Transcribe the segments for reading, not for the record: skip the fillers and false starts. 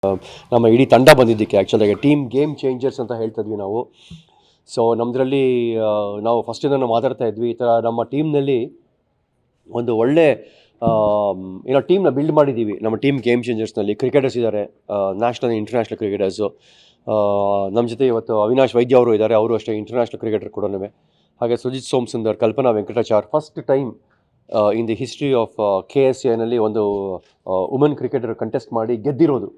ನಮ್ಮ ಇಡೀ ತಂಡ ಬಂದಿದ್ದಕ್ಕೆ ಆ್ಯಕ್ಚುಲಾಗಿ ಟೀಮ್ ಗೇಮ್ ಚೇಂಜರ್ಸ್ ಅಂತ ಹೇಳ್ತಾ ಇದ್ವಿ ನಾವು. ಸೊ ನಮ್ಮದ್ರಲ್ಲಿ ನಾವು ಫಸ್ಟಿಂದ ಮಾತಾಡ್ತಾ ಇದ್ವಿ, ಈ ಥರ ನಮ್ಮ ಟೀಮ್ನಲ್ಲಿ ಒಂದು ಒಳ್ಳೆ ಟೀಮ್ನ ಬಿಲ್ಡ್ ಮಾಡಿದ್ದೀವಿ. ನಮ್ಮ ಟೀಮ್ ಗೇಮ್ ಚೇಂಜರ್ಸ್ನಲ್ಲಿ ಕ್ರಿಕೆಟರ್ಸ್ ಇದ್ದಾರೆ, ನ್ಯಾಷನಲ್ ಇಂಟರ್ನ್ಯಾಷನಲ್ ಕ್ರಿಕೆಟರ್ಸು. ನಮ್ಮ ಜೊತೆ ಇವತ್ತು ಅವಿನಾಶ್ ವೈದ್ಯ ಅವರು ಇದ್ದಾರೆ, ಅವರು ಅಷ್ಟೇ ಇಂಟರ್ನ್ಯಾಷನಲ್ ಕ್ರಿಕೆಟರ್ ಕೂಡ. ಹಾಗೆ Sujith Somasundar, Kalpana Venkatachar, first time in the history of KSAನಲ್ಲಿ ಒಂದು ವುಮೆನ್ ಕ್ರಿಕೆಟರ್ ಕಂಟೆಸ್ಟ್ ಮಾಡಿ ಗೆದ್ದಿರೋದು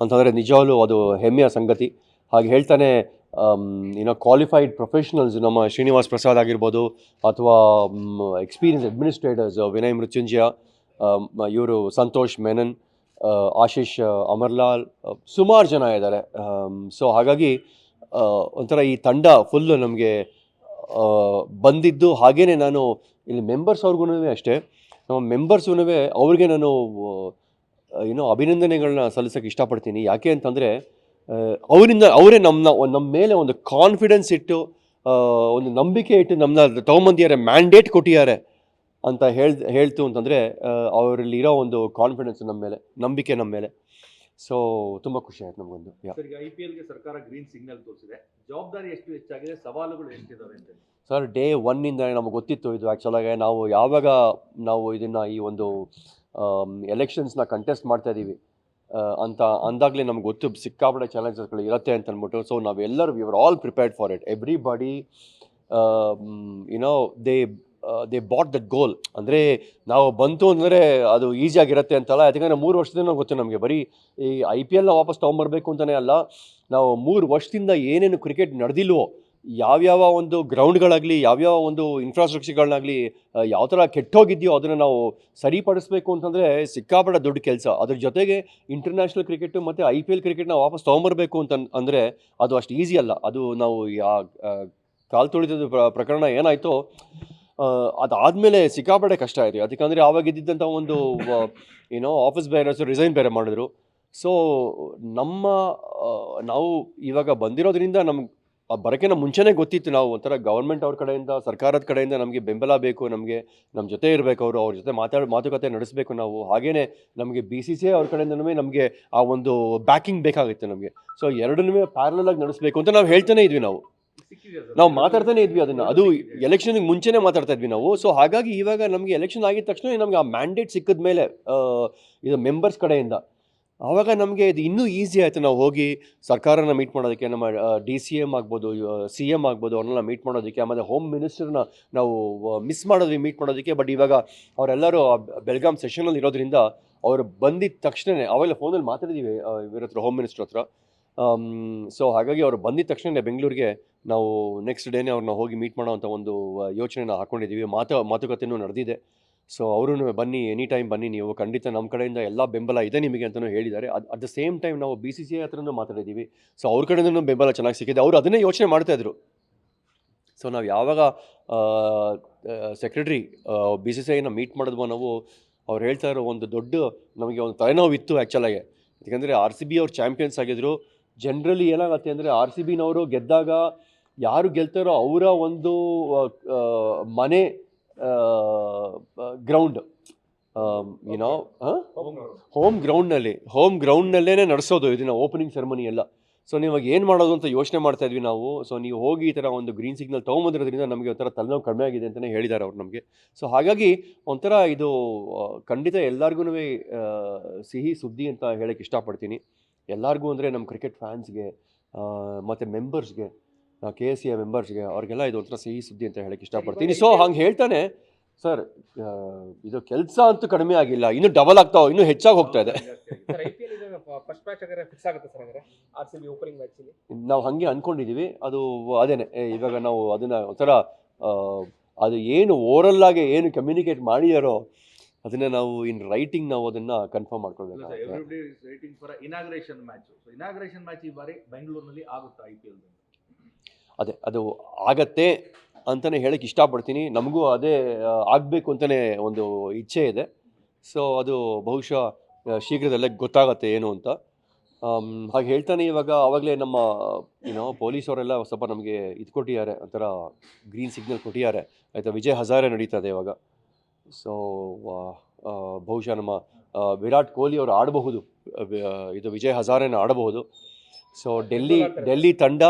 ಅಂತಂದರೆ ನಿಜವಾಗ್ಲೂ ಅದು ಹೆಮ್ಮೆಯ ಸಂಗತಿ. ಹಾಗೆ ಹೇಳ್ತಾನೆ ಕ್ವಾಲಿಫೈಡ್ ಪ್ರೊಫೆಷನಲ್ಸ್ ನಮ್ಮ ಶ್ರೀನಿವಾಸ್ ಪ್ರಸಾದ್ ಆಗಿರ್ಬೋದು, ಅಥವಾ ಎಕ್ಸ್ಪೀರಿಯನ್ಸ್ ಅಡ್ಮಿನಿಸ್ಟ್ರೇಟರ್ಸ್ ವಿನಯ್ ಮೃತ್ಯುಂಜಯ, ಇವರು ಸಂತೋಷ್ ಮೆನನ್, ಆಶೀಶ್ ಅಮರ್ಲಾಲ್, ಸುಮಾರು ಜನ ಇದ್ದಾರೆ. ಸೊ ಹಾಗಾಗಿ ಒಂಥರ ಈ ತಂಡ ಫುಲ್ಲು ನಮಗೆ ಬಂದಿದ್ದು. ಹಾಗೆಯೇ ನಾನು ಇಲ್ಲಿ ಮೆಂಬರ್ಸ್ ಅವ್ರಿಗೂ ಅಷ್ಟೇ, ನಮ್ಮ ಮೆಂಬರ್ಸೂ ಅವ್ರಿಗೆ ನಾನು ಅಭಿನಂದನೆಗಳನ್ನ ಸಲ್ಲಿಸೋಕ್ಕೆ ಇಷ್ಟಪಡ್ತೀನಿ. ಯಾಕೆ ಅಂತಂದರೆ ಅವರೇ ನಮ್ಮ ಮೇಲೆ ಒಂದು ಕಾನ್ಫಿಡೆನ್ಸ್ ಇಟ್ಟು, ಒಂದು ನಂಬಿಕೆ ಇಟ್ಟು ನಮ್ಮನ್ನ ತೊಗೊಂಬಂದಿದ್ದಾರೆ, ಮ್ಯಾಂಡೇಟ್ ಕೊಟ್ಟಿದ್ದಾರೆ ಅಂತ ಹೇಳ್ತು ಅಂತಂದರೆ ಅವರಲ್ಲಿ ಇರೋ ಒಂದು ಕಾನ್ಫಿಡೆನ್ಸ್ ನಮ್ಮ ಮೇಲೆ, ನಂಬಿಕೆ ನಮ್ಮ ಮೇಲೆ. ಸೊ ತುಂಬ ಖುಷಿ ಆಯ್ತು ನಮಗೊಂದು. ಈಗ IPLಗೆ ಸರ್ಕಾರ ಗ್ರೀನ್ ಸಿಗ್ನಲ್ ತೋರಿಸಿದೆ, ಜವಾಬ್ದಾರಿ ಎಷ್ಟು ಹೆಚ್ಚಾಗಿದೆ, ಸವಾಲುಗಳು ಎಷ್ಟಿದ್ದಾವೆ ಅಂತ? ಸರ್, ಡೇ ಒನ್ನಿಂದ ನಮಗೆ ಗೊತ್ತಿತ್ತು ಇದು. ಆ್ಯಕ್ಚುಲಾಗಿ ಯಾವಾಗ ನಾವು ಇದನ್ನು ಈ ಒಂದು ಎಲೆಕ್ಷನ್ಸ್ನ ಕಂಟೆಸ್ಟ್ ಮಾಡ್ತಾಯಿದ್ದೀವಿ ಅಂತ ಅಂದಾಗಲೇ ನಮ್ಗೆ ಗೊತ್ತು ಸಿಕ್ಕಾಪಟ್ಟೆ ಚಾಲೆಂಜಸ್ಗಳು ಇರುತ್ತೆ ಅಂತ ಅಂದ್ಬಿಟ್ಟು. ಸೊ ನಾವೆಲ್ಲರೂ we are all prepared for it. Everybody they bought that goal. ಅಂದರೆ ನಾವು ಬಂತು ಅಂದರೆ ಅದು ಈಸಿಯಾಗಿರುತ್ತೆ ಅಂತಲ್ಲ, ಯಾಕಂದರೆ 3 ವರ್ಷದಿಂದ ಗೊತ್ತು ನಮಗೆ. ಬರೀ ಈ IPLನ ವಾಪಸ್ ತೊಗೊಂಬರ್ಬೇಕು ಅಂತಲೇ ಅಲ್ಲ, ನಾವು 3 ವರ್ಷದಿಂದ ಏನೇನು ಕ್ರಿಕೆಟ್ ನಡೆದಿಲ್ವೋ, ಯಾವ್ಯಾವ ಒಂದು ಗ್ರೌಂಡ್ಗಳಾಗಲಿ, ಯಾವ್ಯಾವ ಒಂದು ಇನ್ಫ್ರಾಸ್ಟ್ರಕ್ಚರ್ಗಳನ್ನಾಗಲಿ ಯಾವ ಥರ ಕೆಟ್ಟೋಗಿದೆಯೋ ಅದನ್ನು ನಾವು ಸರಿಪಡಿಸ್ಬೇಕು ಅಂತಂದರೆ ಸಿಕ್ಕಾಪಟ್ಟೆ ದೊಡ್ಡ ಕೆಲಸ. ಅದ್ರ ಜೊತೆಗೆ ಇಂಟರ್ನ್ಯಾಷನಲ್ ಕ್ರಿಕೆಟು ಮತ್ತು IPL ಕ್ರಿಕೆಟ್ನ ವಾಪಸ್ ತೊಗೊಂಬರ್ಬೇಕು ಅಂದರೆ ಅದು ಅಷ್ಟು ಈಸಿ ಅಲ್ಲ. ಅದು ನಾವು ಕಾಲು ತುಳಿತದ ಪ್ರಕರಣ ಏನಾಯಿತೋ ಅದಾದಮೇಲೆ ಸಿಕ್ಕಾಪಟ್ಟೆ ಕಷ್ಟ ಆಯಿತು. ಅದಕ್ಕಂದರೆ ಆವಾಗ ಇದ್ದಿದ್ದಂಥ ಒಂದು ಆಫೀಸ್ ಬೇರೆಸು ರಿಸೈನ್ ಬೇರೆ ಮಾಡಿದ್ರು. ಸೊ ನಾವು ಇವಾಗ ಬಂದಿರೋದ್ರಿಂದ ನಮ್ಗೆ ಬರೋಕ್ಕಿಂತ ಮುಂಚೆನೇ ಗೊತ್ತಿತ್ತು, ನಾವು ಒಂಥರ ಗೌರ್ಮೆಂಟ್ ಅವ್ರ ಕಡೆಯಿಂದ, ಸರ್ಕಾರದ ಕಡೆಯಿಂದ ನಮಗೆ ಬೆಂಬಲ ಬೇಕು, ನಮ್ಮ ಜೊತೆ ಇರಬೇಕು, ಅವ್ರ ಜೊತೆ ಮಾತುಕತೆ ನಡೆಸಬೇಕು ನಾವು. ಹಾಗೆಯೇ ನಮಗೆ BCCI ಅವ್ರ ಕಡೆಯಿಂದನೂ ನಮಗೆ ಆ ಒಂದು ಬ್ಯಾಕಿಂಗ್ ಬೇಕಾಗಿತ್ತು ನಮಗೆ. ಸೊ ಎರಡನ್ನೂ ಪ್ಯಾರಲಲ್ ಆಗಿ ನಡೆಸಬೇಕು ಅಂತ ನಾವು ಹೇಳ್ತಾನೆ ಇದ್ವಿ. ನಾವು ಮಾತಾಡ್ತಾನೆ ಇದ್ವಿ ಅದನ್ನು. ಅದು ಎಲೆಕ್ಷನ್ಗೆ ಮುಂಚೆನೇ ಮಾತಾಡ್ತಾ ಇದ್ವಿ ನಾವು. ಸೊ ಹಾಗಾಗಿ ಇವಾಗ ನಮಗೆ ಎಲೆಕ್ಷನ್ ಆಗಿದ ತಕ್ಷಣ ನಮಗೆ ಆ ಮ್ಯಾಂಡೇಟ್ ಸಿಕ್ಕಿದ ಮೇಲೆ ಇದು ಮೆಂಬರ್ಸ್ ಕಡೆಯಿಂದ, ಆವಾಗ ನಮಗೆ ಇದು ಇನ್ನೂ ಈಸಿ ಆಯಿತು. ನಾವು ಹೋಗಿ ಸರ್ಕಾರನ ಮೀಟ್ ಮಾಡೋದಕ್ಕೆ, ನಮ್ಮ DCM ಆಗ್ಬೋದು, CM ಆಗ್ಬೋದು, ಅವ್ರನ್ನೆಲ್ಲ ಮೀಟ್ ಮಾಡೋದಕ್ಕೆ. ಆಮೇಲೆ ಹೋಮ್ ಮಿನಿಸ್ಟರ್ನ ನಾವು ಮಿಸ್ ಮಾಡಿದ್ವಿ ಮೀಟ್ ಮಾಡೋದಕ್ಕೆ. ಬಟ್ ಇವಾಗ ಅವರೆಲ್ಲರೂ ಬೆಳಗಾಂ ಸೆಷನಲ್ಲಿ ಇರೋದ್ರಿಂದ ಅವರು ಬಂದಿದ್ದ ತಕ್ಷಣವೇ, ಅವೆಲ್ಲ ಫೋನಲ್ಲಿ ಮಾತಾಡಿದ್ದೀವಿ ಇವ್ರ ಹತ್ರ, ಹೋಮ್ ಮಿನಿಸ್ಟರ್ ಹತ್ರ. ಸೊ ಹಾಗಾಗಿ ಅವರು ಬಂದಿದ್ದ ತಕ್ಷಣ ಬೆಂಗಳೂರಿಗೆ ನಾವು ನೆಕ್ಸ್ಟ್ ಡೇನೇ ಅವ್ರನ್ನ ಹೋಗಿ ಮೀಟ್ ಮಾಡೋ ಅಂಥ ಒಂದು ಯೋಚನೆನ ಹಾಕ್ಕೊಂಡಿದ್ದೀವಿ. ಮಾತುಕತೆಯೂ ನಡೆದಿದೆ. ಸೊ ಅವರು ಬನ್ನಿ, ಎನಿ ಟೈಮ್ ಬನ್ನಿ ನೀವು, ಖಂಡಿತ ನಮ್ಮ ಕಡೆಯಿಂದ ಎಲ್ಲ ಬೆಂಬಲ ಇದೆ ನಿಮಗೆ ಅಂತಲೂ ಹೇಳಿದ್ದಾರೆ. ಅಟ್ ದ ಸೇಮ್ ಟೈಮ್ ನಾವು BCCI ಹತ್ರನೂ ಮಾತಾಡಿದ್ದೀವಿ. ಸೊ ಅವ್ರ ಕಡೆಯಿಂದನೂ ಬೆಂಬಲ ಚೆನ್ನಾಗಿ ಸಿಕ್ಕಿದೆ. ಅವರು ಅದನ್ನೇ ಯೋಚನೆ ಮಾಡ್ತಾಯಿದ್ರು. ಸೊ ನಾವು ಯಾವಾಗ ಸೆಕ್ರೆಟ್ರಿ BCCIನ ಮೀಟ್ ಮಾಡಿದ್ವೋ ನಾವು, ಅವ್ರು ಹೇಳ್ತಾ ಇರೋ ಒಂದು ದೊಡ್ಡ ನಮಗೆ ಒಂದು ತಲೆನೋವಿತ್ತು ಆ್ಯಕ್ಚುಲಾಗಿ. ಯಾಕಂದರೆ RCB ಅವ್ರು ಚಾಂಪಿಯನ್ಸ್ ಆಗಿದ್ರು. ಜನರಲಿ ಏನಾಗುತ್ತೆ ಅಂದರೆ RCBನವರು ಗೆದ್ದಾಗ ಯಾರು ಗೆಲ್ತಾರೋ ಅವರ ಒಂದು ಮನೆ ಗ್ರೌಂಡ್ ಹೋಮ್ ಗ್ರೌಂಡ್ನಲ್ಲೇ ನಡೆಸೋದು ಇದನ್ನು, ಓಪನಿಂಗ್ ಸೆರೆಮನಿ ಎಲ್ಲ. ಸೊ ನೀವಾಗ ಏನು ಮಾಡೋದು ಅಂತ ಯೋಚನೆ ಮಾಡ್ತಾ ಇದ್ವಿ ನಾವು. ಸೊ ನೀವು ಹೋಗಿ ಈ ಥರ ಒಂದು ಗ್ರೀನ್ ಸಿಗ್ನಲ್ ತೊಗೊಂಬಂದಿರೋದ್ರಿಂದ ನಮಗೆ ಒಂಥರ ತಲೆನೋವು ಕಡಿಮೆ ಆಗಿದೆ ಅಂತಲೇ ಹೇಳಿದ್ದಾರೆ ಅವ್ರು ನಮಗೆ. ಸೊ ಹಾಗಾಗಿ ಒಂಥರ ಇದು ಖಂಡಿತ ಎಲ್ಲರಿಗೂ ಸಿಹಿ ಸುದ್ದಿ ಅಂತ ಹೇಳೋಕ್ಕೆ ಇಷ್ಟಪಡ್ತೀನಿ. ಎಲ್ಲರಿಗೂ ಅಂದರೆ ನಮ್ಮ ಕ್ರಿಕೆಟ್ ಫ್ಯಾನ್ಸ್ಗೆ ಮತ್ತು ಮೆಂಬರ್ಸ್ಗೆ, KSA ಮೆಂಬರ್ಸ್ಗೆ, ಅವ್ರಿಗೆಲ್ಲ ಇದು ಒಂಥರ ಸಿಹಿ ಸುದ್ದಿ ಅಂತ ಹೇಳೋಕ್ಕೆ ಇಷ್ಟಪಡ್ತೀನಿ. ಸೊ ಹಂಗೆ ಹೇಳ್ತಾನೆ ಸರ್, ಇದು ಕೆಲಸ ಅಂತೂ ಕಡಿಮೆ ಆಗಿಲ್ಲ, ಇನ್ನೂ ಡಬಲ್ ಆಗ್ತಾವೆ, ಇನ್ನೂ ಹೆಚ್ಚಾಗಿ ಹೋಗ್ತಾ ಇದೆ. ನಾವು ಹಾಗೆ ಅಂದ್ಕೊಂಡಿದ್ದೀವಿ. ಅದು ಅದೇನೆ, ಇವಾಗ ನಾವು ಅದನ್ನು ಒಂಥರ ಅದು ಏನು ಓರಲ್ ಆಗಿ ಏನು ಕಮ್ಯುನಿಕೇಟ್ ಮಾಡಿದಾರೋ ಅದನ್ನು ನಾವು ಇನ್ ರೈಟಿಂಗ್ ನಾವು ಅದನ್ನು ಕನ್ಫರ್ಮ್ ಮಾಡ್ಕೊಳ್ಬೇಕು. ಇನಾಗ್ರೇಷನ್ ಮ್ಯಾಚ್ ಈ ಬಾರಿ ಬೆಂಗಳೂರಿನಲ್ಲಿ ಆಗುತ್ತಾ IPL? ಅದೇ, ಅದು ಆಗತ್ತೆ ಅಂತಲೇ ಹೇಳೋಕ್ಕೆ ಇಷ್ಟಪಡ್ತೀನಿ. ನಮಗೂ ಅದೇ ಆಗಬೇಕು ಅಂತಲೇ ಒಂದು ಇಚ್ಛೆ ಇದೆ. ಸೊ ಅದು ಬಹುಶಃ ಶೀಘ್ರದಲ್ಲೇ ಗೊತ್ತಾಗತ್ತೆ ಏನು ಅಂತ. ಹಾಗೆ ಹೇಳ್ತಾನೆ ಇವಾಗ ಆವಾಗಲೇ ನಮ್ಮ ಪೊಲೀಸವರೆಲ್ಲ ಸ್ವಲ್ಪ ನಮಗೆ ಇದು ಕೊಟ್ಟಿದ್ದಾರೆ, ಒಂಥರ ಗ್ರೀನ್ ಸಿಗ್ನಲ್ ಕೊಟ್ಟಿದ್ದಾರೆ. ಆಯಿತಾ, ವಿಜಯ್ ಹಜಾರೆ ನಡೀತದೆ ಇವಾಗ. ಸೊ ಬಹುಶಃ ನಮ್ಮ ವಿರಾಟ್ ಕೊಹ್ಲಿ ಅವರು ಆಡಬಹುದು ಇದು ವಿಜಯ್ ಹಜಾರೆನ ಆಡಬಹುದು. ಸೊ ಡೆಲ್ಲಿ ತಂಡ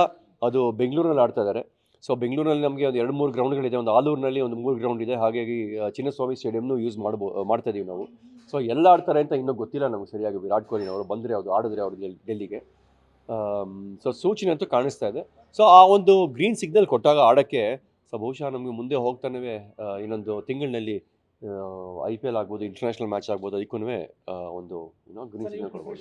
ಅದು ಬೆಂಗಳೂರಲ್ಲಿ ಆಡ್ತಾ ಇದ್ದಾರೆ. ಸೊ ಬೆಂಗಳೂರಲ್ಲಿ ನಮಗೆ ಒಂದು 2-3 ಗ್ರೌಂಡ್ಗಳಿದೆ. ಒಂದು ಆಲೂರಿನಲ್ಲಿ ಒಂದು 3 ಗ್ರೌಂಡ್ ಇದೆ. ಹಾಗಾಗಿ ಚಿನ್ನಸ್ವಾಮಿ ಸ್ಟೇಡಿಯಂನು ಯೂಸ್ ಮಾಡ್ತಾ ಇದೀವಿ ನಾವು. ಸೊ ಎಲ್ಲ ಆಡ್ತಾರೆ ಅಂತ ಇನ್ನೂ ಗೊತ್ತಿಲ್ಲ ನಮಗೆ ಸರಿಯಾಗಿ. ವಿರಾಟ್ ಕೊಹ್ಲಿ ಅವರು ಬಂದರೆ ಆಡಿದ್ರೆ ಅವರು ಡೆಲ್ಲಿಗೆ. ಸೊ ಸೂಚನೆ ಅಂತೂ ಕಾಣಿಸ್ತಾ ಇದೆ. ಸೊ ಆ ಒಂದು ಗ್ರೀನ್ ಸಿಗ್ನಲ್ ಕೊಟ್ಟಾಗ ಆಡೋಕ್ಕೆ ಸೊ ಬಹುಶಃ ನಮಗೆ ಮುಂದೆ ಹೋಗ್ತಾನೆ ಇನ್ನೊಂದು ತಿಂಗಳಿನಲ್ಲಿ IPL ಆಗ್ಬೋದು, ಇಂಟರ್ನ್ಯಾಷನಲ್ ಮ್ಯಾಚ್ ಆಗ್ಬೋದು, ಅದಕ್ಕೂ ಒಂದು ಗ್ರೀನ್ ಸಿಗ್ನಲ್ ಕೊಡ್ಬೋದು.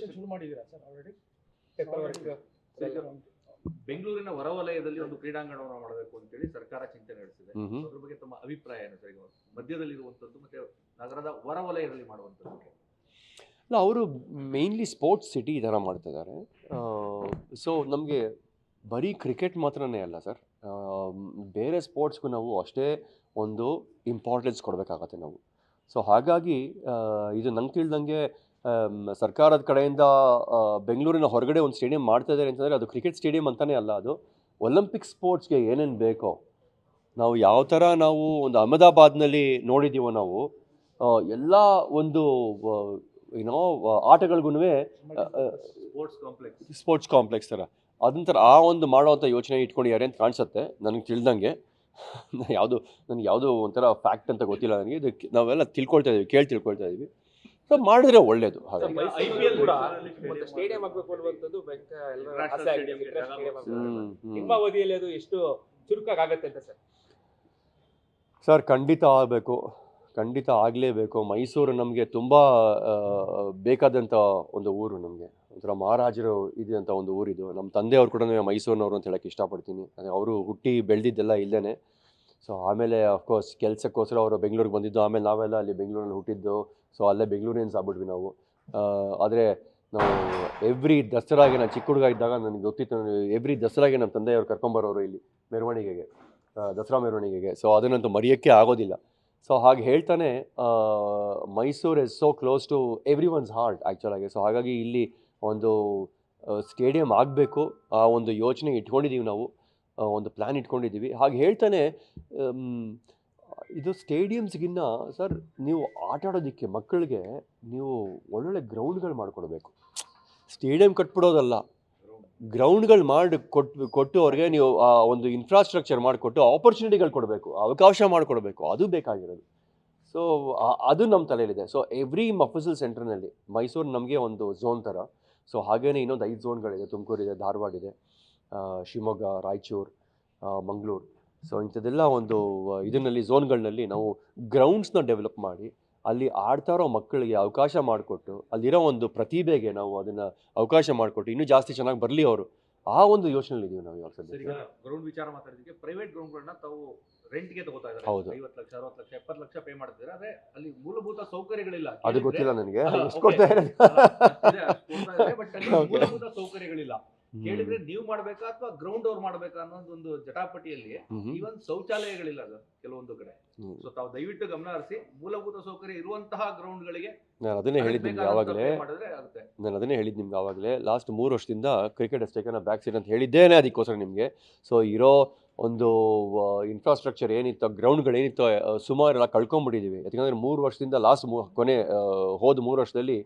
ಬೆಂಗಳೂರಿನ ಹೊರವಲಯದಲ್ಲಿ ಒಂದು ಕ್ರೀಡಾಂಗಣವನ್ನು ಮಾಡಬೇಕು ಅಂತೇಳಿ ಸರ್ಕಾರ ಚಿಂತನೆ ನಡೆಸಿದೆ. ಅದ್ರ ಬಗ್ಗೆ ತಮ್ಮ ಅಭಿಪ್ರಾಯ ಏನು ಸರ್? ಮಧ್ಯದಲ್ಲಿರುವಂಥದ್ದು ಮತ್ತೆ ನಗರದ ಹೊರವಲಯದಲ್ಲಿ ಮಾಡುವಂಥದ್ದು. ಇಲ್ಲ, ಅವರು ಮೇಯ್ನ್ಲಿ ಸ್ಪೋರ್ಟ್ಸ್ ಸಿಟಿ ಈ ಥರ ಮಾಡ್ತಾ ಇದ್ದಾರೆ. ಸೊ ನಮಗೆ ಬರೀ ಕ್ರಿಕೆಟ್ ಮಾತ್ರನೇ ಅಲ್ಲ ಸರ್, ಬೇರೆ ಸ್ಪೋರ್ಟ್ಸ್ಗೂ ನಾವು ಅಷ್ಟೇ ಒಂದು ಇಂಪಾರ್ಟೆನ್ಸ್ ಕೊಡಬೇಕಾಗತ್ತೆ ನಾವು. ಸೊ ಹಾಗಾಗಿ ಇದು ನಂಗೆ ತಿಳಿದಂಗೆ ಸರ್ಕಾರದ ಕಡೆಯಿಂದ ಬೆಂಗಳೂರಿನ ಹೊರಗಡೆ ಒಂದು ಸ್ಟೇಡಿಯಂ ಮಾಡ್ತಾ ಇದ್ದಾರೆ ಅಂತಂದರೆ ಅದು ಕ್ರಿಕೆಟ್ ಸ್ಟೇಡಿಯಂ ಅಂತಲೇ ಅಲ್ಲ, ಅದು ಒಲಿಂಪಿಕ್ ಸ್ಪೋರ್ಟ್ಸ್ಗೆ ಏನೇನು ಬೇಕೋ ನಾವು ಯಾವ ಥರ ನಾವು ಒಂದು ಅಹಮದಾಬಾದ್ನಲ್ಲಿ ನೋಡಿದ್ದೀವೋ ನಾವು ಎಲ್ಲ ಒಂದು ಆಟಗಳಿಗೂ ಸ್ಪೋರ್ಟ್ಸ್ ಕಾಂಪ್ಲೆಕ್ಸ್ ಥರ ಅದಂತರ ಆ ಒಂದು ಮಾಡೋವಂಥ ಯೋಚನೆ ಇಟ್ಕೊಂಡಿದ್ದಾರೆ ಅಂತ ಕಾಣಿಸುತ್ತೆ ನನಗೆ ತಿಳಿದಂಗೆ. ನನಗೆ ಯಾವುದು ಒಂಥರ ಫ್ಯಾಕ್ಟ್ ಅಂತ ಗೊತ್ತಿಲ್ಲ ನನಗೆ. ಇದಕ್ಕೆ ನಾವೆಲ್ಲ ತಿಳ್ಕೊಳ್ತಾ ಇದ್ದೀವಿ, ತಿಳ್ಕೊಳ್ತಾ ಇದ್ದೀವಿ. ಸೊ ಮಾಡಿದ್ರೆ ಒಳ್ಳೇದು. ಹಾಗಾಗಿ ಸ್ಟೇಡಿಯಂ ಆಗಬೇಕು ಅನ್ನುವಂಥದ್ದು ನಿಮ್ಮ ಅವಧಿಯಲ್ಲಿ ಅದು ಎಷ್ಟು ಚುರುಕಾಗತ್ತೆ ಅಂತ ಸರ್? ಖಂಡಿತ ಆಗಬೇಕು, ಖಂಡಿತ ಆಗಲೇಬೇಕು. ಮೈಸೂರು ನಮಗೆ ತುಂಬ ಬೇಕಾದಂಥ ಒಂದು ಊರು. ನಮಗೆ ಒಂಥರ ಮಹಾರಾಜರು ಇದ್ದಂಥ ಒಂದು ಊರಿದು. ನಮ್ಮ ತಂದೆಯವರು ಕೂಡ ಮೈಸೂರಿನವರು ಅಂತ ಹೇಳೋಕ್ಕೆ ಇಷ್ಟಪಡ್ತೀನಿ. ಅವರು ಹುಟ್ಟಿ ಬೆಳೆದಿದ್ದೆಲ್ಲ ಇಲ್ಲೇ. ಸೊ ಆಮೇಲೆ ಅಫ್ಕೋರ್ಸ್ ಕೆಲಸಕ್ಕೋಸ್ಕರ ಅವರು ಬೆಂಗಳೂರಿಗೆ ಬಂದಿದ್ದು. ಆಮೇಲೆ ನಾವೆಲ್ಲ ಅಲ್ಲಿ ಬೆಂಗಳೂರಲ್ಲಿ ಹುಟ್ಟಿದ್ದು. ಸೊ ಅಲ್ಲೇ ಬೆಂಗಳೂರಿಯನ್ಸ್ ಆಗ್ಬಿಟ್ವಿ ನಾವು. ಆದರೆ ನಾವು ಎವ್ರಿ ದಸರಾಗೆ, ನಾನು ಚಿಕ್ಕ ಹುಡುಗ ಇದ್ದಾಗ ನನಗೆ ಗೊತ್ತಿತ್ತು, ಎವ್ರಿ ದಸರಾಗೆ ನಮ್ಮ ತಂದೆಯವರು ಕರ್ಕೊಂಬರೋರು ಇಲ್ಲಿ ಮೆರವಣಿಗೆಗೆ, ದಸರಾ ಮೆರವಣಿಗೆಗೆ. ಸೊ ಅದನ್ನಂತೂ ಮರೆಯೋಕ್ಕೆ ಆಗೋದಿಲ್ಲ. ಸೊ ಹಾಗೆ ಹೇಳ್ತಾನೆ Mysore is so close to every one's heart ಆ್ಯಕ್ಚುಲಾಗಿ. ಸೊ ಹಾಗಾಗಿ ಇಲ್ಲಿ ಒಂದು ಸ್ಟೇಡಿಯಂ ಆಗಬೇಕು, ಆ ಒಂದು ಯೋಚನೆ ಇಟ್ಕೊಂಡಿದ್ದೀವಿ ನಾವು, ಒಂದು ಪ್ಲ್ಯಾನ್ ಇಟ್ಕೊಂಡಿದ್ದೀವಿ. ಹಾಗೆ ಹೇಳ್ತಾನೆ ಇದು ಸ್ಟೇಡಿಯಮ್ಸ್ಗಿನ್ನ ಸರ್, ನೀವು ಆಟ ಆಡೋದಕ್ಕೆ ಮಕ್ಕಳಿಗೆ ನೀವು ಒಳ್ಳೊಳ್ಳೆ ಗ್ರೌಂಡ್ಗಳು ಮಾಡಿಕೊಡ್ಬೇಕು. ಸ್ಟೇಡಿಯಂ ಕಟ್ಬಿಡೋದಲ್ಲ, ಗ್ರೌಂಡ್ಗಳು ಕೊಟ್ಟು ಅವ್ರಿಗೆ ನೀವು ಒಂದು ಇನ್ಫ್ರಾಸ್ಟ್ರಕ್ಚರ್ ಮಾಡಿಕೊಟ್ಟು ಆಪರ್ಚುನಿಟಿಗಳು ಕೊಡಬೇಕು, ಅವಕಾಶ ಮಾಡಿಕೊಡ್ಬೇಕು. ಅದು ಬೇಕಾಗಿರೋದು. ಸೊ ಅದು ನಮ್ಮ ತಲೆಯಲ್ಲಿದೆ. ಸೊ ಎವ್ರಿ ಮಫಸಲ್ ಸೆಂಟರ್ನಲ್ಲಿ ಮೈಸೂರು ನಮಗೆ ಒಂದು ಝೋನ್ ಥರ. ಸೊ ಹಾಗೇ ಇನ್ನೊಂದು 5 ಝೋನ್ಗಳಿದೆ. ತುಮಕೂರಿದೆ, ಧಾರವಾಡ ಇದೆ, ಶಿವಮೊಗ್ಗ, ರಾಯಚೂರು, ಮಂಗಳೂರು. ಸೊ ಇಂಥದ್ದೆಲ್ಲ ಒಂದು ಇದರಲ್ಲಿ ಝೋನ್ಗಳಲ್ಲಿ ನಾವು ಗ್ರೌಂಡ್ಸ್ನ ಡೆವಲಪ್ ಮಾಡಿ ಅಲ್ಲಿ ಆಡ್ತಾ ಇರೋ ಮಕ್ಕಳಿಗೆ ಅವಕಾಶ ಮಾಡಿಕೊಟ್ಟು, ಅಲ್ಲಿರೋ ಒಂದು ಪ್ರತಿಭೆಗೆ ನಾವು ಅದನ್ನು ಅವಕಾಶ ಮಾಡಿಕೊಟ್ಟು ಇನ್ನೂ ಜಾಸ್ತಿ ಚೆನ್ನಾಗಿ ಬರಲಿ ಅವರು, ಆ ಒಂದು ಯೋಚನೆಯಲ್ಲಿ ಇದೀವಿ ನಾವು ಇವಾಗ ಸದ್ಯ. ಗ್ರೌಂಡ್ ವಿಚಾರ ಮಾತಾಡಿದಕ್ಕೆ ಪ್ರೈವೇಟ್ ಗ್ರೌಂಡ್ಗಳನ್ನ ತಾವು ರೆಂಟ್ಗೆ ತಗೋತಾ ಇದ್ದಾರೆ. ಹೌದು, 50 ಲಕ್ಷ, 60 ಲಕ್ಷ, 70 ಲಕ್ಷ ಪೇ ಮಾಡ್ತಿದ್ದಾರೆ. ಆದ್ರೆ ಅಲ್ಲಿ ಮೂಲಭೂತ ಸೌಕರ್ಯಗಳಿಲ್ಲ. ಅದು ಗೊತ್ತಿಲ್ಲ ನನಗೆ. ಬಟ್ ಮೂಲಭೂತ ಸೌಕರ್ಯಗಳಿಲ್ಲ. ಕೇಳಿದ್ರೆ ನೀವು ಮಾಡ್ಬೇಕಾ ಅಥವಾ ಗ್ರೌಂಡ್ ಅವ್ರು ಮಾಡ್ಬೇಕಾ ಅನ್ನೋದೊಂದು ಜಟಾಪಟಿಯಲ್ಲಿ ಈವನ್ ಶೌಚಾಲಯಗಳಿಲ್ಲ ಸರ್ ಕೆಲವೊಂದು ಕಡೆ. ಸೊ ತಾವು ದಯವಿಟ್ಟು ಗಮನ ಹರಿಸಿ ಮೂಲಭೂತ ಸೌಕರ್ಯ ಇರುವಂತಹ ಗ್ರೌಂಡ್ ಗಳಿಗೆ. ನಾನು ಅದನ್ನೇ ಹೇಳಿದ್ದು ನಿಮ್ಗೆ ಆವಾಗಲೇ ಲಾಸ್ಟ್ 3 ವರ್ಷದಿಂದ cricket us taken a back seat ಅಂತ ಹೇಳಿದ್ದೇನೆ ಅದಕ್ಕೋಸ್ಕರ ನಿಮಗೆ. ಸೊ ಇರೋ ಒಂದು ಇನ್ಫ್ರಾಸ್ಟ್ರಕ್ಚರ್ ಏನಿತ್ತೋ, ಗ್ರೌಂಡ್ಗಳೇನಿತ್ತೋ ಸುಮಾರೆಲ್ಲ ಕಳ್ಕೊಂಡ್ಬಿಟ್ಟಿದ್ದೀವಿ. ಯಾಕಂದರೆ 3 ವರ್ಷದಿಂದ ಹೋದ 3 ವರ್ಷದಲ್ಲಿ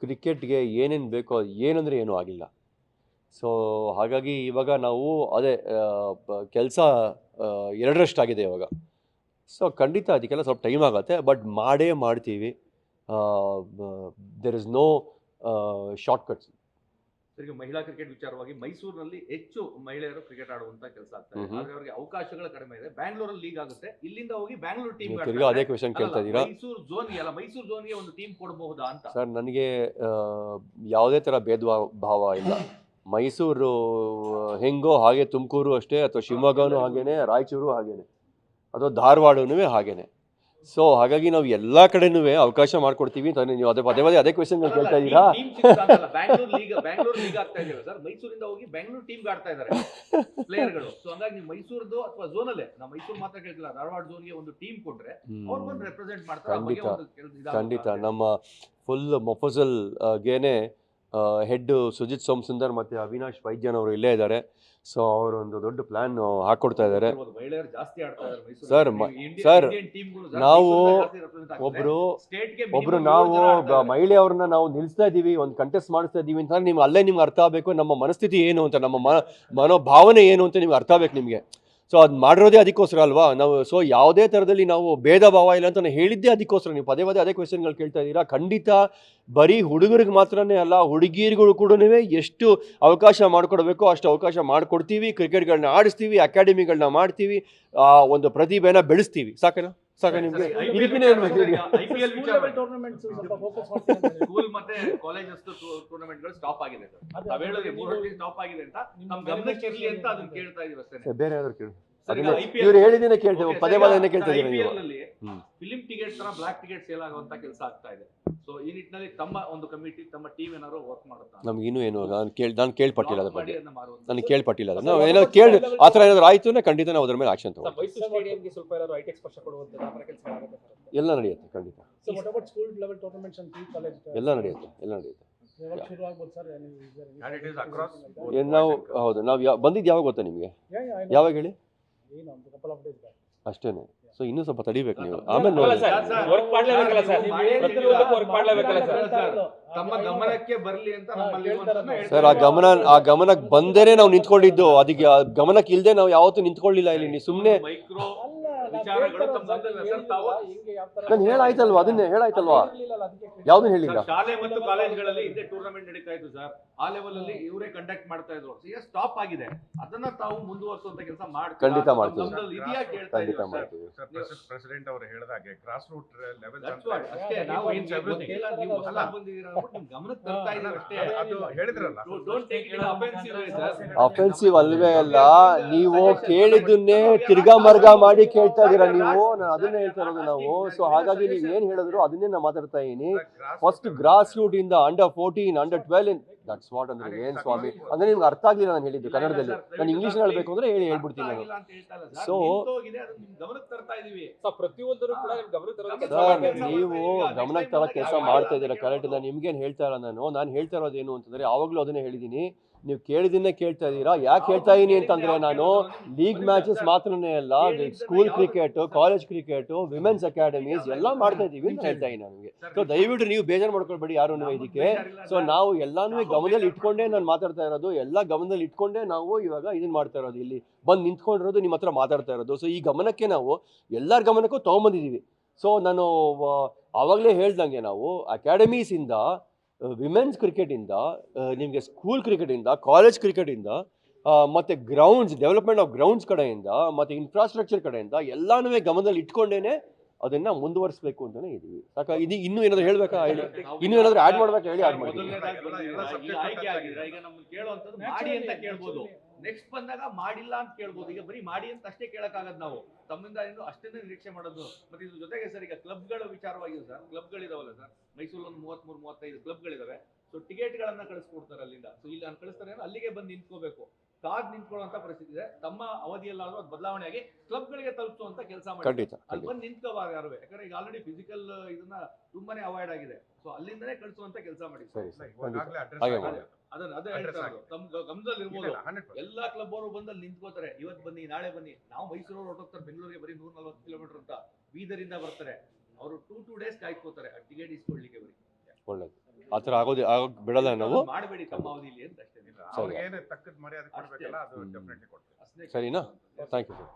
ಕ್ರಿಕೆಟ್ಗೆ ಏನೇನು ಬೇಕೋ ಏನಂದರೆ ಏನೂ ಆಗಿಲ್ಲ. ಸೊ ಹಾಗಾಗಿ ಇವಾಗ ನಾವು ಅದೇ ಕೆಲಸ 2ರಷ್ಟಾಗಿದೆ ಇವಾಗ. ಸೊ ಖಂಡಿತ ಅದಕ್ಕೆಲ್ಲ ಸ್ವಲ್ಪ ಟೈಮ್ ಆಗುತ್ತೆ, ಬಟ್ ಮಾಡ್ತೀವಿ. There is no shortcuts. ಈಗ ಮಹಿಳಾ ಕ್ರಿಕೆಟ್ ವಿಚಾರವಾಗಿ ಮೈಸೂರಿನಲ್ಲಿ ಹೆಚ್ಚು ಮಹಿಳೆಯರು ಕ್ರಿಕೆಟ್ ಆಡುವಂತ ಕೆಲಸ ಆಗ್ತಾರೆ. ಆದ್ರೆ ಅವರಿಗೆ ಅವಕಾಶಗಳು ಕಡಿಮೆ ಇದೆ. ಬ್ಯಾಂಗ್ಳೂರಲ್ಲಿ ಲೀಗ್ ಆಗುತ್ತೆ, ಇಲ್ಲಿಂದ ಹೋಗಿ ಬ್ಯಾಂಗ್ಳೂರು ಟೀಮ್ ಅದೇ ಕ್ವೆಶ್ಚನ್ ಕೇಳ್ತಾ ಇದ್ದೀರಾ. ಮೈಸೂರು ಝೋನ್ಗೆ ಒಂದು ಟೀಮ್ ಕೊಡಬಹುದಾ ಅಂತ. ಸರ್, ನನಗೆ ಯಾವುದೇ ಥರ ಭೇದ ಭಾವ ಇಲ್ಲ. ಮೈಸೂರು ಹೆಂಗೋ ಹಾಗೆ ತುಮಕೂರು ಅಷ್ಟೇ, ಅಥವಾ ಶಿವಮೊಗ್ಗನೂ ಹಾಗೇನೆ, ರಾಯಚೂರು ಹಾಗೇನೆ, ಅಥವಾ ಧಾರವಾಡನೂ ಹಾಗೇನೆ. ಸೊ ಹಾಗಾಗಿ ನಾವು ಎಲ್ಲ ಕಡೆನೂ ಅವಕಾಶ ಮಾಡ್ಕೊಡ್ತೀವಿ ಅಂತ ನೀವು ಅದೇ ಕ್ವೆಶ್ಚನ್ ಕೇಳ್ತಾ ಇದ್ದೀರಾ. ಬ್ಯಾಂಗ್ಳೂರ್ ಲೀಗ್ ಆಗ್ತಾ ಇದೆಯಲ್ಲ ಸರ್, ಮೈಸೂರಿಂದ ಹೋಗಿ ಬ್ಯಾಂಗ್ಳೂರ್ ಟೀಮ್ ಆಡ್ತಾ ಇದ್ದಾರೆ ಪ್ಲೇಯರ್ಗಳು. ಸೊ ಹಂಗಾಗಿ ನೀವು ಮೈಸೂರ್ದು ಅಥವಾ ಝೋನಲ್ಲೇ, ನಾವು ಮೈಸೂರು ಮಾತ್ರ ಕೇಳ್ತಿಲ್ಲ, ಧಾರವಾಡ ಝೋನ್ಗೆ ಒಂದು ಟೀಮ್ ಕೊಟ್ರೆ ಅವ್ರು ಬಂದು ರೆಪ್ರೆಸೆಂಟ್ ಮಾಡ್ತಾರೆ. ಖಂಡಿತ ನಮ್ಮ ಫುಲ್ ಮೊಫಸಲ್ ಗೇನೆ ಹೆಡ್ ಸುಜಿತ್ ಸೋಮಸುಂದರ್ ಮತ್ತು ಅವಿನಾಶ್ ವೈದ್ಯನ್ ಅವರು ಇಲ್ಲೇ ಇದ್ದಾರೆ. ಸೊ ಅವರೊಂದು ದೊಡ್ಡ ಪ್ಲ್ಯಾನ್ ಹಾಕ್ಕೊಡ್ತಾ ಇದ್ದಾರೆ. ಮಹಿಳೆಯರು ಜಾಸ್ತಿ ಆಡ್ತಾ ಇದ್ದಾರೆ ಮೈಸೂರಲ್ಲಿ. ಸರ್, ಸರ್, ನಾವು ಒಬ್ರು ನಾವು ಮಹಿಳೆಯವ್ರನ್ನ ನಾವು ನಿಲ್ಲಿಸ್ತಾ ಇದ್ದೀವಿ, ಒಂದು ಕಂಟೆಸ್ಟ್ ಮಾಡಿಸ್ತಾ ಇದ್ದೀವಿ ಅಂತ ನಿಮ್ಗೆ ಅಲ್ಲೇ ನಿಮ್ಗೆ ಅರ್ಥ ಆಗಬೇಕು ನಮ್ಮ ಮನಸ್ಥಿತಿ ಏನು ಅಂತ, ನಮ್ಮ ಮನೋಭಾವನೆ ಏನು ಅಂತ ನಿಮ್ಗೆ ಅರ್ಥ ಆಗಬೇಕು ನಿಮಗೆ. ಸೊ ಅದು ಮಾಡಿರೋದೇ ಅದಕ್ಕೋಸ್ಕರ ಅಲ್ವಾ ನಾವು. ಸೊ ಯಾವುದೇ ಥರದಲ್ಲಿ ನಾವು ಭೇದ ಭಾವ ಇಲ್ಲ ಅಂತ ನಾನು ಹೇಳಿದ್ದೆ ಅದಕ್ಕೋಸ್ಕರ. ನೀವು ಪದೇ ಪದೇ ಅದೇ ಕ್ವೆಶನ್ಗಳು ಕೇಳ್ತಾ ಇದ್ದೀರಾ. ಖಂಡಿತ ಬರೀ ಹುಡುಗರಿಗೆ ಮಾತ್ರನೇ ಅಲ್ಲ, ಹುಡುಗಿಯರುಗಳು ಕೂಡ ಎಷ್ಟು ಅವಕಾಶ ಮಾಡಿಕೊಡ್ಬೇಕು ಅಷ್ಟು ಅವಕಾಶ ಮಾಡಿಕೊಡ್ತೀವಿ. ಕ್ರಿಕೆಟ್ಗಳನ್ನ ಆಡಿಸ್ತೀವಿ, ಅಕಾಡೆಮಿಗಳನ್ನ ಮಾಡ್ತೀವಿ, ಒಂದು ಪ್ರತಿಭೆನ ಬೆಳೆಸ್ತೀವಿ. ಸಾಕ ನಿಮಗೆ ಐಪಿಎಲ್ ಸ್ಕೂಲ್ ಮತ್ತೆ ಕಾಲೇಜಸ್ ಟೂರ್ನಮೆಂಟ್ಗಳು ಸ್ಟಾಪ್ ಆಗಿದೆ ಸರ್. ನಾವ್ ಹೇಳಿದ್ರೆ 3 ವರ್ಷ ಸ್ಟಾಪ್ ಆಗಿದೆ ಅಂತ ನಮ್ ಗಮನಕ್ಕೆ ಇರ್ಲಿ ಅಂತ ಅದನ್ನ ಕೇಳ್ತಾ ಇದೀವಿ ಅಷ್ಟೇ. ಬೇರೆ ಯಾವ್ದಾದ್ರು ಕೇಳಿ, ಇವ್ರು ಹೇಳಿದ್ದೇನೆ ಕೇಳ್ತೇವೆ, ಪದೇ ಪದೇ ಕೇಳ್ತಾ ಇದ್ದೀವಿ. ಫಿಲಿಂ ಟಿಕೆಟ್ ತರ ಬ್ಲಾಕ್ ಟಿಕೆಟ್ ಸೇಲ್ ಆಗುವಂತ ಕೆಲಸ ಆಗ್ತಾ ಇದೆ. ಸೊ ಈ ನಿಟ್ಟಿನಲ್ಲಿ ತಮ್ಮ ಒಂದು ಕಮಿಟಿ, ತಮ್ಮ ಟೀಮ್ ಏನಾದ್ರು ವರ್ಕ್ ಮಾಡುತ್ತಾ? ನಮ್ಗೆ ಇನ್ನೂ ಏನು ನಾನು ಕೇಳ್ಪಟ್ಟಿಲ್ಲ ಅದ್ರ ಬಗ್ಗೆ, ನನಗೆ ಕೇಳ್ಪಟ್ಟಿಲ್ಲ. ನಾವು ಏನಾದ್ರು ಕೇಳಿ ಆ ಥರ ಏನಾದ್ರು ಆಯ್ತು ಅಂದ್ರೆ ಖಂಡಿತ ನಾವು ಅದ್ರ ಮೇಲೆ ಆಕ್ಷನ್ ತಗೊಂಡು ಮೈಸೂರು ಸ್ಟೇಡಿಯಂಗೆ ಸ್ವಲ್ಪ ಏನಾದ್ರು ಹೈಟೆಕ್ ಸ್ಪರ್ಶ ಕೊಡುವಂಥದ್ದು ಆ ಥರ ಕೆಲಸ ಆಗುತ್ತೆ ಸರ್? ಎಲ್ಲ ನಡೆಯುತ್ತೆ ಖಂಡಿತ. So what about school level tournaments and pre-college? ಎಲ್ಲ ನಡೆಯುತ್ತೆ. ಯಾವಾಗ ಶುರು ಆಗ್ಬೋದು sir? And it is across ನಾವು ಹೌದು, ನಾವು ಬಂದಿದ್ದು ಯಾವಾಗ ಗೊತ್ತಾ ನಿಮಗೆ? Yeah, ಯಾವಾಗ ಹೇಳಿ? ಏನು ಒಂದು couple of days back. ಅಷ್ಟೇನೆ. ಸೊ ಇನ್ನೂ ಸ್ವಲ್ಪ ತಡಿಬೇಕು ನೀವು, ಆಮೇಲೆ ನೋಡಿ. ವರ್ಕ್ ಮಾಡ್ಲೇಬೇಕಲ್ಲ ಸರ್, ಪ್ರತಿಯೊಂದಕ್ಕೂ ವರ್ಕ್ ಮಾಡ್ಲೇಬೇಕಲ್ಲ ಸರ್. ತಮ್ಮ ಗಮನಕ್ಕೆ ಬರ್ಲಿ ಅಂತ ನಮ್ಮಲ್ಲಿ ಸರ್ ಆ ಗಮನಕ್ಕೆ ಬಂದೇನೆ ನಾವು ನಿಂತ್ಕೊಂಡಿದ್ದು. ಅದಕ್ಕೆ ಆ ಗಮನಕ್ಕೆ ಇಲ್ಲದೆ ನಾವು ಯಾವತ್ತೂ ನಿಂತ್ಕೊಳ್ಳಿಲ್ಲ ಇಲ್ಲಿ. ನೀವು ಸುಮ್ಮನೆ ಮೈಕ್ರೋ ವಿಚಾರಗಳು ತಮ್ಮ ಗಮನದಲ್ಲಿ ಸರ್. ತಾವು ನಾನು ಹೇಳಾಯ್ತಲ್ವಾ, ಅದನ್ನೇ ಹೇಳಾಯ್ತಲ್ವಾ, ಯಾವ್ದನ್ನ ಹೇಳಿಲ್ಲ. ಶಾಲೆ ಮತ್ತು ಕಾಲೇಜ್ಗಳಲ್ಲಿ ಇದೇ ಟೂರ್ನಮೆಂಟ್ ನಡೀತಾ ಇತ್ತು ಸರ್. ಆ ಲೆವೆಲ್ ಅಲ್ಲಿ ಇವರೇ ಕಂಡಕ್ಟ್ ಮಾಡ್ತಾ ಇದ್ರು. ಈಗ ಸ್ಟಾಪ್ ಆಗಿದೆ. ಅದನ್ನ ತಾವು ಮುಂದುವರಿಸುವಂತ ಕೆಲಸ ಮಾಡ್ತೀವಿ. ಖಂಡಿತ ಮಾಡ್ತೀವಿ. ಇದೆಯಾ ಕೇಳ್ತಾ ಖಂಡಿತ ಇದೀವಿ ಮಾಡ್ತೀವಿ. ಪ್ರೆಸಿಡೆಂಟ್ ಅವರು ಹೇಳಿದಾಗೆ ಗ್ರಾಸ್ ರೂಟ್ ಲೆವೆಲ್ ಅಷ್ಟೇ. ನಾವು ಗೊತ್ತಿಲ್ಲ, ನೀವು ಹೊಸ ಬಂದಿದ್ದೀರಾ ಅಂದ್ಬಿಟ್ಟು ನಿಮ್ ಗಮನಕ್ಕೆ ತರ್ತಾ ಇದೀವಿ ಅಷ್ಟೇ. ಅದು ಹೇಳಿದ್ರಲ್ಲ. Don't take it offensive way, sir. Offensive ಅಲ್ವೇ ಅಲ್ಲ. ನೀವು ಕೇಳಿದ್ದನ್ನೇ ತಿರ್ಗಾ ಮರ್ಗಾ ಮಾಡಿ ಕೇಳ್ತಾ ಇದೀರಾ ನೀವು. ನಾನು ಅದನ್ನೇ ಹೇಳ್ತಾ ಇರೋದು ನಾವು. ಸೊ ಹಾಗಾಗಿ ನೀವು ಏನ್ ಹೇಳಿದ್ರು ಅದನ್ನೇ ನಾನು ಮಾತಾಡ್ತಾ ಇದೀನಿ. ಫಸ್ಟ್ ಗ್ರಾಸ್ ರೂಟ್ ಇಂದ ಅಂಡರ್ 14, ಅಂಡರ್ 12, ದಟ್ಸ್ ವಾಟ್ ಅಂದ್ರೆ ಏನ್ ಸ್ವಾಮಿ ಅಂದ್ರೆ ನಿಮ್ಗೆ ಅರ್ಥ ಆಗ್ಲಿಲ್ಲ ನಾನು ಹೇಳಿದ್ದು ಕನ್ನಡದಲ್ಲಿ. ನಾನು ಇಂಗ್ಲಿಷ್ ಹೇಳ್ಬೇಕು ಅಂದ್ರೆ ಹೇಳ್ಬಿಡ್ತೀನಿ ನಾನು. ಸೊ ಪ್ರತಿಯೊಂದರೂ ಕೂಡ ಗಮನ ತರೋದಕ್ಕೆ ಸರ್, ನೀವು ಗಮನಕ್ಕೆ ತರೋ ಕೆಲಸ ಮಾಡ್ತಾ ಇದ್ದೀರಾ ಕರೆಕ್ಟ್. ನಾನು ನಿಮ್ಗೇನು ಹೇಳ್ತಾ ಇಲ್ಲ. ನಾನು ಹೇಳ್ತಾ ಇರೋದು ಏನು ಅಂತಂದ್ರೆ ಯಾವಾಗಲೂ ಅದನ್ನೇ ಹೇಳಿದ್ದೀನಿ. ನೀವು ಕೇಳಿದ್ದನ್ನೇ ಕೇಳ್ತಾ ಇದ್ದೀರಾ. ಯಾಕೆ ಹೇಳ್ತಾ ಇದೀನಿ ಅಂತಂದ್ರೆ ನಾನು ಲೀಗ್ ಮ್ಯಾಚಸ್ ಮಾತ್ರನೇ ಅಲ್ಲ, school cricket, college cricket, women's academies ಎಲ್ಲ ಮಾಡ್ತಾ ಇದೀವಿ ಅಂತ ಹೇಳ್ತಾ ಇದ್ದೀನಿ ನನಗೆ. ಸೊ ದಯವಿಟ್ಟು ನೀವು ಬೇಜಾರು ಮಾಡ್ಕೊಳ್ಬೇಡಿ ಯಾರು ಇದಕ್ಕೆ. ಸೊ ನಾವು ಎಲ್ಲಾನು ಗಮನದಲ್ಲಿ ಇಟ್ಕೊಂಡೇ ನಾನು ಮಾತಾಡ್ತಾ ಇರೋದು. ಎಲ್ಲ ಗಮನದಲ್ಲಿ ಇಟ್ಕೊಂಡೇ ನಾವು ಇವಾಗ ಇದನ್ನ ಮಾಡ್ತಾ ಇರೋದು. ಇಲ್ಲಿ ಬಂದು ನಿಂತ್ಕೊಂಡಿರೋದು, ನಿಮ್ಮ ಹತ್ರ ಮಾತಾಡ್ತಾ ಇರೋದು. ಸೊ ಈ ಗಮನಕ್ಕೆ ನಾವು ಎಲ್ಲರ ಗಮನಕ್ಕೂ ತೊಗೊಂಬಂದಿದ್ದೀವಿ. ಸೊ ನಾನು ಆವಾಗಲೇ ಹೇಳ್ದಂಗೆ ನಾವು ಅಕಾಡೆಮೀಸಿಂದ, ವಿಮೆನ್ಸ್ ಕ್ರಿಕೆಟಿಂದ, ನಿಮಗೆ ಸ್ಕೂಲ್ ಕ್ರಿಕೆಟಿಂದ, ಕಾಲೇಜ್ ಕ್ರಿಕೆಟಿಂದ, ಮತ್ತು ಗ್ರೌಂಡ್ಸ್, ಡೆವಲಪ್ಮೆಂಟ್ ಆಫ್ ಗ್ರೌಂಡ್ಸ್ ಕಡೆಯಿಂದ, ಮತ್ತು ಇನ್ಫ್ರಾಸ್ಟ್ರಕ್ಚರ್ ಕಡೆಯಿಂದ ಎಲ್ಲನೂ ಗಮನದಲ್ಲಿ ಇಟ್ಕೊಂಡೇ ಅದನ್ನ ಮುಂದುವರಿಸಬೇಕು ಅಂತಾನೆ ಇದೀವಿ. ಸಾಕ ಇದು ಇನ್ನೂ ಏನಾದ್ರು ಹೇಳ್ಬೇಕಾ ಹೇಳಿ? ಇನ್ನೂ ಏನಾದ್ರು ಆಡ್ ಮಾಡ್ಬೇಕಾ ಹೇಳಿ? ಆಡ್ ಮಾಡ್ತೀವಿ. ಆಯ್ಕೆ ಆಗಿದ್ರೆ ಈಗ ನಮ್ಮನ್ನು ಕೇಳುವಂತದ್ದು ಮಾಡಿ ಅಂತ ಕೇಳ್ಬೋದು. ನೆಕ್ಸ್ಟ್ ಬಂದಾಗ ಮಾಡಿಲ್ಲ ಅಂತ ಕೇಳ್ಬೋದು. ಈಗ ಬರೀ ಮಾಡಿ ಅಂತ ಅಷ್ಟೇ ಕೇಳಕ್ಕಾಗದ್ ನಾವು. ತಮ್ಮಿಂದ ಇನ್ನು ಅಷ್ಟೇ ನಿರೀಕ್ಷೆ ಮಾಡೋದು. ಮತ್ತೆ ಇದ್ರ ಜೊತೆಗೆ ಸರ್, ಈಗ ಕ್ಲಬ್ಗಳ ವಿಚಾರವಾಗಿ ಸರ್, ಕ್ಲಬ್ಗಳಿದಾವಲ್ಲ ಸರ್, ಮೈಸೂರಲ್ಲಿ ಒಂದು 33-35 ಕ್ಲಬ್ಗಳಿದಾವೆ. ಸೊ ಟಿಕೆಟ್ಗಳನ್ನ ಕಳಿಸ್ಕೊಡ್ತಾರೆ ಅಲ್ಲಿಂದ. ಸೊ ಇಲ್ಲಿ ಕಳಿಸ್ತಾರೆ, ಅಲ್ಲಿಗೆ ಬಂದು ನಿಂತ್ಕೋಬೇಕು, ಕಾದ್ ನಿಂತ್ಕೊಳ್ಳುವಂತ ಪರಿಸ್ಥಿತಿ ಇದೆ. ತಮ್ಮ ಅವಧಿಯಲ್ಲಾದ್ರೂ ಅದು ಬದಲಾವಣೆ ಆಗಿ ಕ್ಲಬ್ಗಳಿಗೆ ತಲುಪಿಸುವಂತ ಕೆಲಸ ಮಾಡಿ. ಖಂಡಿತ ಅಲ್ಲಿ ಬಂದು ನಿಂತ್ಕೋಬಾರ ಯಾರು. ಯಾಕಂದ್ರೆ ಈಗ ಆಲ್ರೆಡಿ ಫಿಸಿಕಲ್ ಇದನ್ನ ತುಂಬಾನೇ ಅವಾಯ್ಡ್ ಆಗಿದೆ. ಸೊ ಅಲ್ಲಿಂದನೇ ಕಳಿಸುವಂತ ಕೆಲಸ ಮಾಡಿ. ಅದನ್ನ ಅದೇ ಹೇಳ್ತಾ ಇರೋದು. ತಮ್ಮ ಗಮನದಲ್ಲಿ ಇರ್ಬೋದು. ಎಲ್ಲಾ ಕ್ಲಬ್ ಅವರು ಬಂದಲ್ಲಿ ನಿಂತ್ಕೋತಾರೆ. ಇವತ್ತು ಬನ್ನಿ, ನಾಳೆ ಬನ್ನಿ. ನಾವು ಮೈಸೂರು ಹೊರಟೋಗ್ತಾರೆ ಬೆಂಗಳೂರಿಗೆ, ಬರೀ 140 ಕಿಲೋಮೀಟರ್ ಅಂತ ಬೀದರಿಂದ ಬರ್ತಾರೆ. ಅವರು 2 ಡೇಸ್ ಕಾಯ್ಕೋತಾರೆ ಟಿಕೆಟ್ ಇಸ್ಕೊಳ್ಳಿಕ್ಕೆ. ಬರೀ ಒಳ್ಳೇದು. ಆ ಥರ ಆಗೋದು ಬಿಡಲ್ಲ ನಾವು. ಮಾಡಬೇಡಿ ತಮ್ಮ ಅವಧಿಯಲ್ಲಿ ಅಂತ ಅಷ್ಟೇ. ಅವ್ರಿಗೆ ಏನು ತಕ್ಕದ ಮರ್ಯಾದೆ ಕೊಡ್ಬೇಕಲ್ಲ, ಅದು ಡೆಫಿನೆಟ್ಲಿ ಕೊಡ್ತೀವಿ. ಸರಿನಾ? Thank you sir.